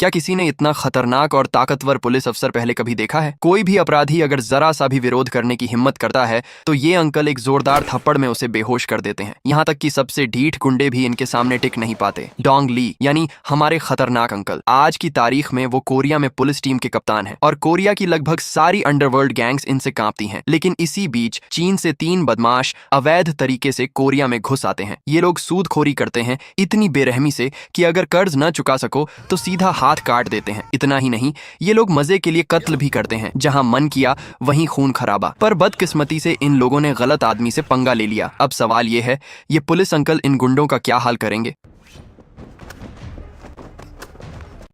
क्या किसी ने इतना खतरनाक और ताकतवर पुलिस अफसर पहले कभी देखा है? कोई भी अपराधी अगर जरा सा भी विरोध करने की हिम्मत करता है तो ये अंकल एक जोरदार थप्पड़ में उसे बेहोश कर देते हैं। यहाँ तक कि सबसे ढीठ गुंडे भी इनके सामने टिक नहीं पाते। डोंग ली यानी हमारे खतरनाक अंकल आज की तारीख में वो कोरिया में पुलिस टीम के कप्तान हैं और कोरिया की लगभग सारी अंडरवर्ल्ड गैंग्स इनसे कांपती हैं। लेकिन इसी बीच चीन से 3 बदमाश अवैध तरीके से कोरिया में घुस आते हैं। ये लोग सूदखोरी करते हैं इतनी बेरहमी से कि अगर कर्ज न चुका सको तो सीधा हाथ काट देते हैं। इतना ही नहीं, ये लोग मजे के लिए कत्ल भी करते हैं। जहां मन किया वहीं खून खराबा। पर बदकिस्मती से इन लोगों ने गलत आदमी से पंगा ले लिया। अब सवाल ये है, ये पुलिस अंकल इन गुंडों का क्या हाल करेंगे?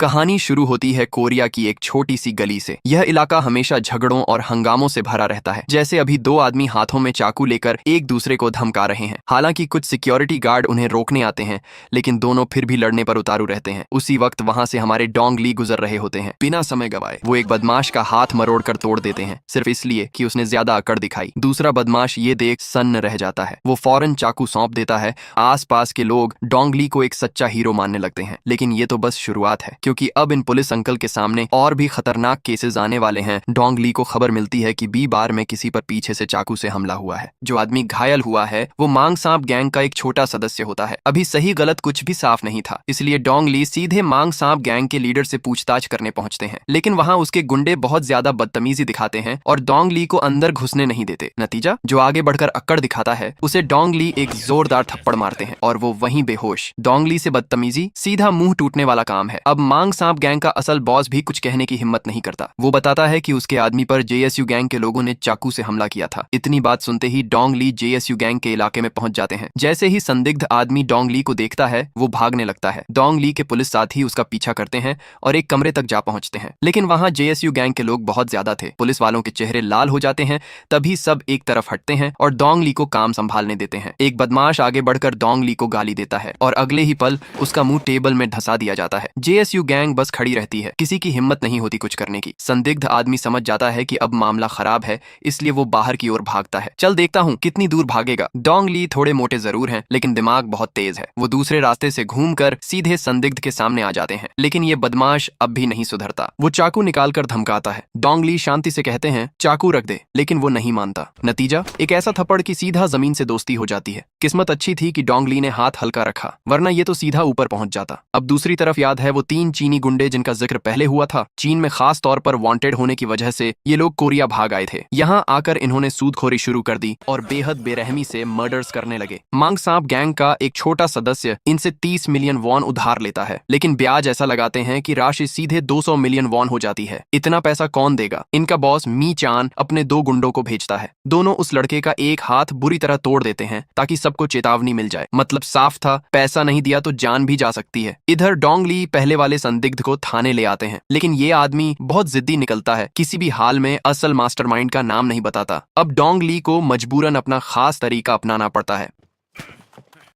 कहानी शुरू होती है कोरिया की एक छोटी सी गली से। यह इलाका हमेशा झगड़ों और हंगामों से भरा रहता है। जैसे अभी 2 आदमी हाथों में चाकू लेकर एक दूसरे को धमका रहे हैं। हालांकि कुछ सिक्योरिटी गार्ड उन्हें रोकने आते हैं, लेकिन दोनों फिर भी लड़ने पर उतारू रहते हैं। उसी वक्त वहां से हमारे डोंग ली गुजर रहे होते हैं। बिना समय गवाए वो एक बदमाश का हाथ मरोड़ कर तोड़ देते हैं, सिर्फ इसलिए कि उसने ज्यादा अकड़ दिखाई। दूसरा बदमाश ये देख सन्न रह जाता है। वो फौरन चाकू सौंप देता है। आसपास के लोग डोंग ली को एक सच्चा हीरो मानने लगते हैं। लेकिन ये तो बस शुरुआत है, क्योंकि अब इन पुलिस अंकल के सामने और भी खतरनाक केसेस आने वाले हैं। डोंग ली को खबर मिलती है कि बी बार में किसी पर पीछे से चाकू से हमला हुआ है। जो आदमी घायल हुआ है वो मांग सांप गैंग का एक छोटा सदस्य होता है। अभी सही गलत कुछ भी साफ नहीं था, इसलिए डोंग ली सीधे मांग सांप गैंग के लीडर से पूछताछ करने पहुंचते हैं। लेकिन वहां उसके गुंडे बहुत ज्यादा बदतमीजी दिखाते हैं और डोंग ली को अंदर घुसने नहीं देते। नतीजा, जो आगे बढ़कर अक्कड़ दिखाता है उसे डोंग ली एक जोरदार थप्पड़ मारते हैं और वो वहीं बेहोश। डोंग ली से बदतमीजी सीधा मुंह टूटने वाला काम है। अब मांग सांप गैंग का असल बॉस भी कुछ कहने की हिम्मत नहीं करता। वो बताता है कि उसके आदमी पर जेएसयू गैंग के लोगों ने चाकू से हमला किया था। इतनी बात सुनते ही डोंग ली जेएसयू गैंग के इलाके में पहुंच जाते हैं। जैसे ही संदिग्ध आदमी डोंग ली को देखता है वो भागने लगता है। डोंग ली के पुलिस साथी उसका पीछा करते हैं और एक कमरे तक जा पहुंचते हैं। लेकिन वहां जेएसयू गैंग के लोग बहुत ज्यादा थे। पुलिस वालों के चेहरे लाल हो जाते हैं। तभी सब एक तरफ हटते हैं और डोंग ली को काम संभालने देते हैं। एक बदमाश आगे बढ़कर डोंग ली को गाली देता है और अगले ही पल उसका मुंह टेबल में धंसा दिया जाता है। जेएसयू गैंग बस खड़ी रहती है। किसी की हिम्मत नहीं होती कुछ करने की। संदिग्ध आदमी समझ जाता है कि अब मामला खराब है, इसलिए वो बाहर की ओर भागता है। चल देखता हूँ कितनी दूर भागेगा। डोंग ली थोड़े मोटे जरूर हैं, लेकिन दिमाग बहुत तेज है। वो दूसरे रास्ते से घूमकर सीधे संदिग्ध के सामने आ जाते हैं। लेकिन ये बदमाश अब भी नहीं सुधरता। वो चाकू निकालकर धमकाता है। डोंग ली शांति से कहते हैं चाकू रख दे, लेकिन वो नहीं मानता। नतीजा, एक ऐसा थप्पड़ की सीधा जमीन से दोस्ती हो जाती है। किस्मत अच्छी थी कि डोंग ली ने हाथ हल्का रखा, वरना ये तो सीधा ऊपर पहुंच जाता। अब दूसरी तरफ याद है वो 3 चीनी गुंडे जिनका जिक्र पहले हुआ था। चीन में खास तौर पर वांटेड होने की वजह से ये लोग कोरिया भाग आए थे। यहाँ आकर इन्होंने सूदखोरी शुरू कर दी और बेहद बेरहमी से मर्डर्स करने लगे। मांग सांप गैंग का एक छोटा सदस्य इनसे 30 मिलियन वॉन उधार लेता है, लेकिन ब्याज ऐसा लगाते हैं कि राशि सीधे 200 मिलियन वॉन हो जाती है। इतना पैसा कौन देगा? इनका बॉस मी चान अपने 2 गुंडों को भेजता है। दोनों उस लड़के का एक हाथ बुरी तरह तोड़ देते हैं ताकि सबको चेतावनी मिल जाए। मतलब साफ था, पैसा नहीं दिया तो जान भी जा सकती है। इधर डोंग ली पहले वाले संदिग्ध को थाने ले आते हैं, लेकिन ये आदमी बहुत जिद्दी निकलता है। किसी भी हाल में असल मास्टरमाइंड का नाम नहीं बताता। अब डोंग ली को मजबूरन अपना खास तरीका अपनाना पड़ता है।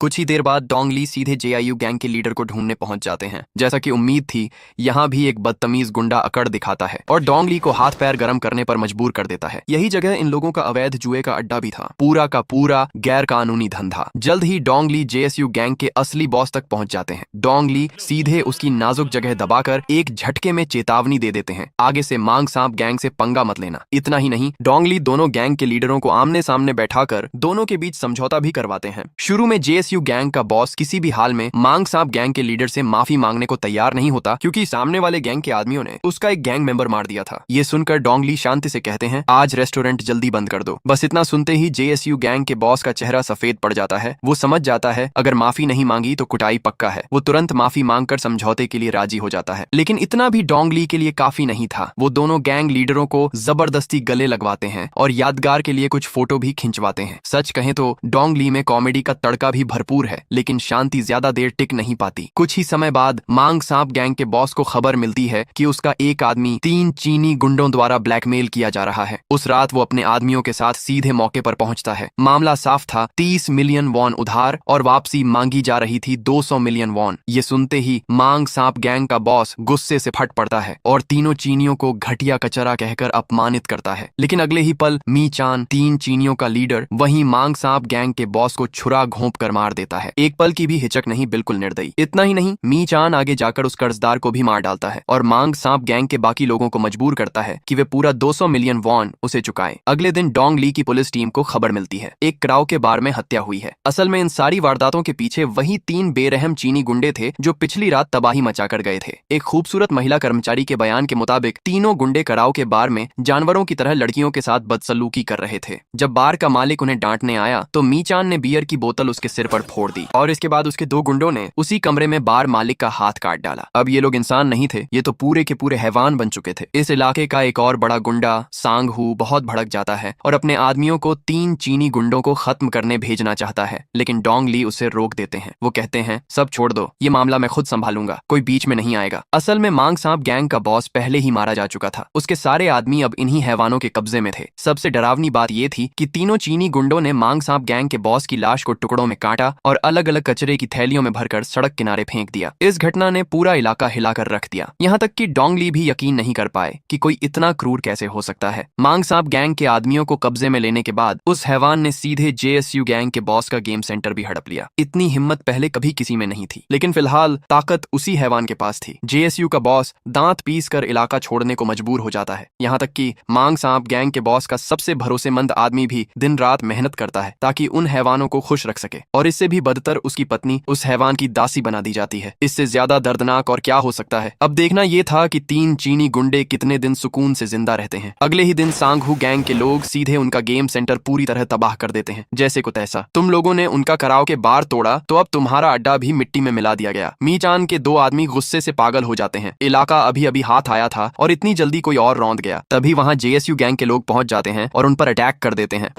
कुछ ही देर बाद डोंग ली सीधे जेआईयू गैंग के लीडर को ढूंढने पहुंच जाते हैं। जैसा कि उम्मीद थी, यहाँ भी एक बदतमीज गुंडा अकड़ दिखाता है और डोंग ली को हाथ पैर गर्म करने पर मजबूर कर देता है। यही जगह इन लोगों का अवैध जुए का अड्डा भी था, पूरा का पूरा गैर कानूनी धंधा। जल्द ही डोंग ली जेएसयू गैंग के असली बॉस तक पहुंच जाते हैं। डोंग ली सीधे उसकी नाजुक जगह दबाकर एक झटके में चेतावनी दे देते हैं, आगे से मांग सांप गैंग से पंगा मत लेना। इतना ही नहीं, डोंग ली दोनों गैंग के लीडरों को आमने सामने बैठाकर दोनों के बीच समझौता भी करवाते हैं। शुरू में जेएसयू गैंग का बॉस किसी भी हाल में मांग सांप गैंग के लीडर से माफी मांगने को तैयार नहीं होता, क्योंकि सामने वाले गैंग के आदमियों ने उसका एक गैंग मेंबर मार दिया था। ये सुनकर डोंग ली शांति से कहते हैं आज रेस्टोरेंट जल्दी बंद कर दो। बस इतना सुनते ही जेएसयू गैंग के बॉस का चेहरा सफेद पड़ जाता है। वो समझ जाता है अगर माफी नहीं मांगी तो कुटाई पक्का है। वो तुरंत माफी मांगकर समझौते के लिए राजी हो जाता है। लेकिन इतना भी डोंग ली के लिए काफी नहीं था। वो दोनों गैंग लीडरों को जबरदस्ती गले लगवाते हैं और यादगार के लिए कुछ फोटो भी खिंचवाते हैं। सच कहें तो डोंग ली में कॉमेडी का तड़का भी भरपूर है, लेकिन शांति ज्यादा देर टिक नहीं पाती। कुछ ही समय बाद मांग सांप गैंग के बॉस को खबर मिलती है कि उसका एक आदमी 3 चीनी गुंडों द्वारा ब्लैकमेल किया जा रहा है। उस रात वो अपने आदमियों के साथ सीधे मौके पर पहुंचता है। मामला साफ था, 30 मिलियन वॉन उधार और वापसी मांगी जा रही थी 200 मिलियन वॉन। ये सुनते ही मांग सांप गैंग का बॉस गुस्से से फट पड़ता है और तीनों चीनियों को घटिया कचरा कहकर अपमानित करता है। लेकिन अगले ही पल मी चान, 3 चीनियों का लीडर, वहीं मांग सांप गैंग के बॉस को छुरा घोंप कर मार मार देता है। एक पल की भी हिचक नहीं, बिल्कुल निर्दयी। इतना ही नहीं, मी चान आगे जाकर उस कर्जदार को भी मार डालता है और मांग सांप गैंग के बाकी लोगों को मजबूर करता है कि वे पूरा 200 मिलियन वॉन उसे चुकाएं। अगले दिन डोंग ली की पुलिस टीम को खबर मिलती है एक कराओके बार में हत्या हुई है। असल में इन सारी वारदातों के पीछे वही 3 बेरहम चीनी गुंडे थे जो पिछली रात तबाही मचाकर गए थे। एक खूबसूरत महिला कर्मचारी के बयान के मुताबिक तीनों गुंडे कराओके बार में जानवरों की तरह लड़कियों के साथ बदसलूकी कर रहे थे। जब बार का मालिक उन्हें डांटने आया तो मी चान ने बियर की बोतल उसके सिर पर फोड़ दी और इसके बाद उसके 2 गुंडों ने उसी कमरे में बार मालिक का हाथ काट डाला। अब ये लोग इंसान नहीं थे, ये तो पूरे के पूरे हैवान बन चुके थे। इस इलाके का एक और बड़ा गुंडा सांग हू बहुत भड़क जाता है और अपने आदमियों को 3 चीनी गुंडों को खत्म करने भेजना चाहता है, लेकिन डोंग ली उसे रोक देते हैं। वो कहते हैं सब छोड़ दो, ये मामला मैं खुद संभालूंगा, कोई बीच में नहीं आएगा। असल में मांग सांप गैंग का बॉस पहले ही मारा जा चुका था, उसके सारे आदमी अब इन्हीं हैवानों के कब्जे में थे। सबसे डरावनी बात यह थी कि तीनों चीनी गुंडों ने मांग सांप गैंग के बॉस की लाश को टुकड़ों में काटा और अलग अलग कचरे की थैलियों में भरकर सड़क किनारे फेंक दिया। इस घटना ने पूरा इलाका हिलाकर रख दिया, यहाँ तक कि डोंग ली भी यकीन नहीं कर पाए कि कोई इतना क्रूर कैसे हो सकता है। मांग सांप गैंग के आदमियों को कब्जे में लेने के बाद उस हैवान ने सीधे जेएसयू गैंग के बॉस का गेम सेंटर भी हड़प लिया। इतनी हिम्मत पहले कभी किसी में नहीं थी, लेकिन फिलहाल ताकत उसी हैवान के पास थी। जेएसयू का बॉस दांत पीस कर इलाका छोड़ने को मजबूर हो जाता है, यहाँ तक कि मांग सांप गैंग के बॉस का सबसे भरोसेमंद आदमी भी दिन रात मेहनत करता है ताकि उन हैवानों को खुश रख सके, और इससे भी बदतर उसकी पत्नी उस हैवान की दासी बना दी जाती है। इससे ज्यादा दर्दनाक और क्या हो सकता है। अब देखना यह था कि 3 चीनी गुंडे कितने दिन सुकून से जिंदा रहते हैं। अगले ही दिन सांग हू गैंग के लोग सीधे उनका गेम सेंटर पूरी तरह तबाह कर देते हैं। जैसे को तैसा, तुम लोगों ने उनका कराओके बार तोड़ा तो अब तुम्हारा अड्डा भी मिट्टी में मिला दिया गया। मी चान के 2 आदमी गुस्से से पागल हो जाते हैं। इलाका अभी अभी हाथ आया था और इतनी जल्दी कोई और रौंद गया। तभी वहां जेएसयू गैंग के लोग पहुंच जाते हैं और उन पर अटैक कर देते हैं।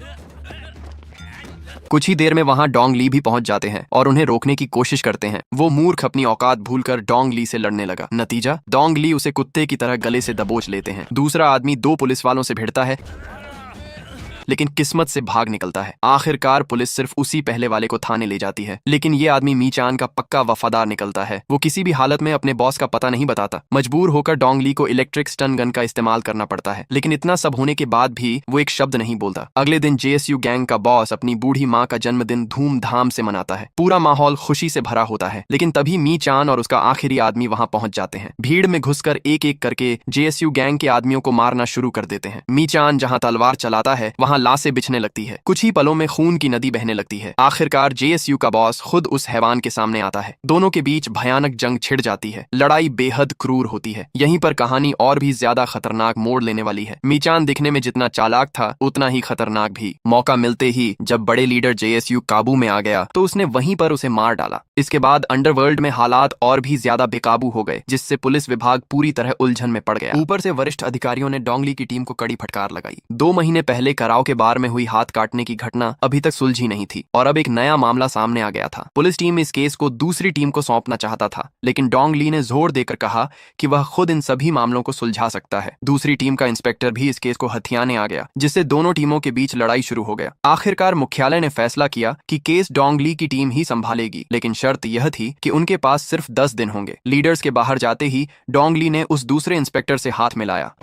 कुछ ही देर में वहां डोंग ली भी पहुंच जाते हैं और उन्हें रोकने की कोशिश करते हैं। वो मूर्ख अपनी औकात भूलकर डोंग ली से लड़ने लगा। नतीजा, डोंग ली उसे कुत्ते की तरह गले से दबोच लेते हैं। दूसरा आदमी 2 पुलिस वालों से भिड़ता है, लेकिन किस्मत से भाग निकलता है। आखिरकार पुलिस सिर्फ उसी पहले वाले को थाने ले जाती है, लेकिन ये आदमी मी चान का पक्का वफादार निकलता है। वो किसी भी हालत में अपने बॉस का पता नहीं बताता। मजबूर होकर डोंग ली को इलेक्ट्रिक स्टन गन का इस्तेमाल करना पड़ता है, लेकिन इतना सब होने के बाद भी वो एक शब्द नहीं बोलता। अगले दिन जेएसयू गैंग का बॉस अपनी बूढ़ी माँ का जन्मदिन धूमधाम से मनाता है। पूरा माहौल खुशी से भरा होता है, लेकिन तभी मी चान और उसका आखिरी आदमी वहां पहुंच जाते हैं। भीड़ में घुसकर एक एक करके जेएसयू गैंग के आदमियों को मारना शुरू कर देते हैं। मी चान जहां तलवार चलाता है वहां लाशें बिछने लगती है। कुछ ही पलों में खून की नदी बहने लगती है। आखिरकार जेएसयू का बॉस खुद उस हैवान के सामने आता है। दोनों के बीच भयानक जंग छिड़ जाती है। लड़ाई बेहद क्रूर होती है। यहीं पर कहानी और भी ज्यादा खतरनाक मोड़ लेने वाली है। मी चान दिखने में जितना चालाक था उतना ही खतरनाक भी। मौका मिलते ही जब बड़े लीडर जेएसयू काबू में आ गया तो उसने वहीं पर उसे मार डाला। इसके बाद अंडरवर्ल्ड में हालात और भी ज्यादा बेकाबू हो गए, जिससे पुलिस विभाग पूरी तरह उलझन में पड़ गया। ऊपर से वरिष्ठ अधिकारियों ने डोंग ली की टीम को कड़ी फटकार लगाई। 2 महीने पहले कराओके बार में हुई हाथ काटने की घटना अभी तक सुलझी नहीं थी और अब एक नया मामला सामने आ गया था। पुलिस टीम इस केस को दूसरी टीम को सौंपना चाहता था, लेकिन डोंग ली ने जोर देकर कहा कि वह खुद इन सभी मामलों को सुलझा सकता है। दूसरी टीम का इंस्पेक्टर भी इस केस को हथियाने आ गया, जिससे दोनों टीमों के बीच लड़ाई शुरू हो गया। आखिरकार मुख्यालय ने फैसला किया कि केस डोंग ली की टीम ही संभालेगी, लेकिन शर्त यह थी कि उनके पास सिर्फ 10 दिन होंगे। लीडर्स के बाहर जाते ही डोंग ली ने उस दूसरे इंस्पेक्टर से हाथ मिलाया।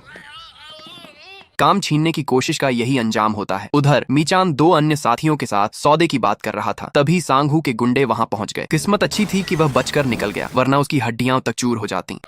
काम छीनने की कोशिश का यही अंजाम होता है। उधर मी चान 2 अन्य साथियों के साथ सौदे की बात कर रहा था, तभी सांग हू के गुंडे वहां पहुंच गए। किस्मत अच्छी थी कि वह बचकर निकल गया, वरना उसकी हड्डियां तक चूर हो जाती।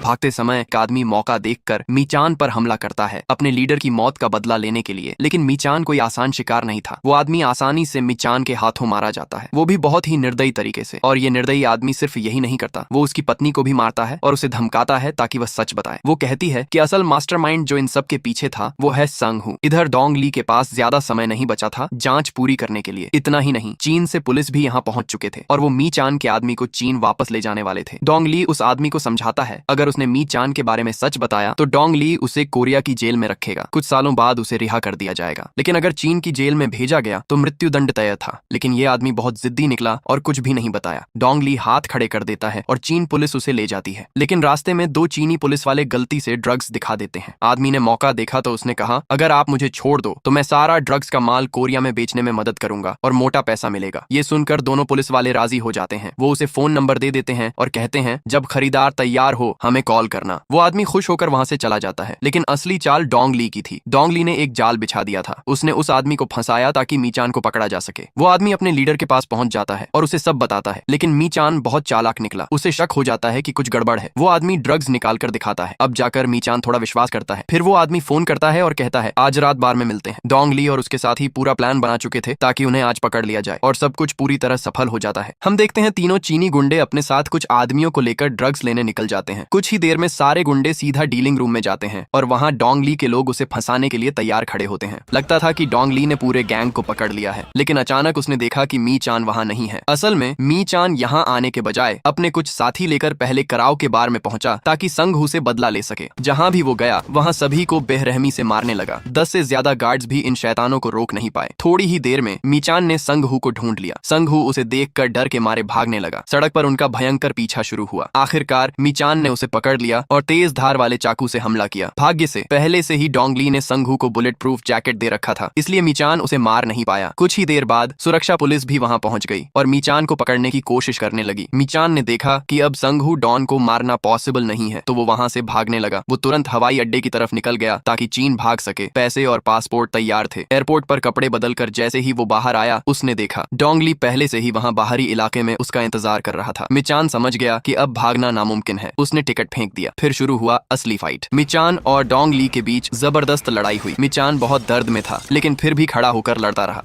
भागते समय एक आदमी मौका देखकर मी चान पर हमला करता है अपने लीडर की मौत का बदला लेने के लिए, लेकिन मी चान कोई आसान शिकार नहीं था। वो आदमी आसानी से मी चान के हाथों मारा जाता है, वो भी बहुत ही निर्दयी तरीके से। और ये निर्दयी आदमी सिर्फ यही नहीं करता, वो उसकी पत्नी को भी मारता है और उसे धमकाता है ताकि वह सच बताए। वो कहती है कि असल मास्टरमाइंड जो इन सब के पीछे था वो है सांग हू। इधर डोंग ली के पास ज्यादा समय नहीं बचा था जांच पूरी करने के लिए। इतना ही नहीं, चीन से पुलिस भी यहाँ पहुंच चुके थे और वो मी चान के आदमी को चीन वापस ले जाने वाले थे। डोंग ली उस आदमी को समझाता है अगर उसने मी चान के बारे में सच बताया तो डोंग ली उसे कोरिया की जेल में रखेगा। कुछ सालों बाद उसे रिहा कर दिया जाएगा, लेकिन अगर चीन की जेल में भेजा गया तो मृत्यु दंड तय था। लेकिन ये आदमी बहुत जिद्दी निकला और कुछ भी नहीं बताया। डोंग ली हाथ खड़े कर देता है और चीन पुलिस उसे ले जाती है, लेकिन रास्ते में 2 चीनी पुलिस वाले गलती से ड्रग्स दिखा देते हैं। आदमी ने मौका देखा तो उसने कहा अगर आप मुझे छोड़ दो तो मैं सारा ड्रग्स का माल कोरिया में बेचने में मदद करूंगा और मोटा पैसा मिलेगा। ये सुनकर दोनों पुलिस वाले राजी हो जाते हैं। वो उसे फोन नंबर दे देते हैं और कहते हैं जब खरीदार तैयार हो हमें कॉल करना। वो आदमी खुश होकर वहां से चला जाता है, लेकिन असली चाल डोंग ली की थी। डोंग ली ने एक जाल बिछा दिया था। उसने उस आदमी को फंसाया ताकि मीचान को पकड़ा जा सके। वो आदमी अपने लीडर के पास पहुंच जाता है और उसे सब बताता है, लेकिन मीचान बहुत चालाक निकला। उसे शक हो जाता है कि कुछ गड़बड़ है। वो आदमी ड्रग्स निकाल कर दिखाता है। अब जाकर मीचान थोड़ा विश्वास करता है। फिर वो आदमी फोन करता है और कहता है आज रात बार में मिलते हैं। डोंग ली और उसके साथी पूरा प्लान बना चुके थे ताकि उन्हें आज पकड़ लिया जाए, और सब कुछ पूरी तरह सफल हो जाता है। हम देखते हैं तीनों चीनी गुंडे अपने साथ कुछ आदमियों को लेकर ड्रग्स लेने निकल जाते हैं। कुछ ही देर में सारे गुंडे सीधा डीलिंग रूम में जाते हैं और वहां डोंग ली के लोग उसे फंसाने के लिए तैयार खड़े होते हैं। लगता था कि डोंग ली ने पूरे गैंग को पकड़ लिया है, लेकिन अचानक उसने देखा कि मीचान वहां नहीं है। असल में मीचान यहाँ आने के बजाय अपने कुछ साथी लेकर पहले कराओ के बार में पहुंचा ताकि संघू से बदला ले सके। जहां भी वो गया वहां सभी को बेरहमी से मारने लगा। 10 से ज्यादा गार्ड्स भी इन शैतानों को रोक नहीं पाए। थोड़ी ही देर में मीचान ने संघू को ढूंढ लिया। संघू उसे देखकर डर के मारे भागने लगा। सड़क पर उनका भयंकर पीछा शुरू हुआ। आखिरकार मीचान ने उसे पकड़ लिया और तेज धार वाले चाकू से हमला किया। भाग्य से पहले से ही डोंग ली ने संघू को बुलेट प्रूफ जैकेट दे रखा था, इसलिए मीचान उसे मार नहीं पाया। कुछ ही देर बाद सुरक्षा पुलिस भी वहां पहुंच गई और मीचान को पकड़ने की कोशिश करने लगी। मीचान ने देखा कि अब संघू डॉन को मारना पॉसिबल नहीं है, तो वो वहां से भागने लगा। वो तुरंत हवाई अड्डे की तरफ निकल गया ताकि चीन भाग सके। पैसे और पासपोर्ट तैयार थे। एयरपोर्ट पर कपड़े बदलकर जैसे ही वो बाहर आया, उसने देखा डोंग ली पहले से ही वहां बाहरी इलाके में उसका इंतजार कर रहा था। मीचान समझ गया कि अब भागना नामुमकिन है। उसने टिकट फेंक दिया। फिर शुरू हुआ असली फाइट। मीचान और डोंग ली के बीच जबरदस्त लड़ाई हुई। मीचान बहुत दर्द में था, लेकिन फिर भी खड़ा होकर लड़ता रहा।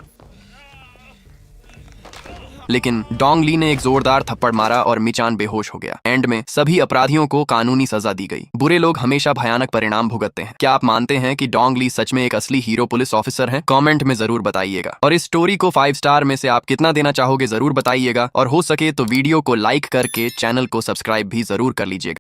लेकिन डोंग ली ने एक जोरदार थप्पड़ मारा और मीचान बेहोश हो गया। एंड में सभी अपराधियों को कानूनी सजा दी गई। बुरे लोग हमेशा भयानक परिणाम भुगतते हैं। क्या आप मानते हैं कि डोंग ली सच में एक असली हीरो पुलिस ऑफिसर हैं? कमेंट में जरूर बताइएगा। और इस स्टोरी को 5 स्टार में से आप कितना देना चाहोगे जरूर बताइएगा। और हो सके तो वीडियो को लाइक करके चैनल को सब्सक्राइब भी जरूर कर लीजिएगा।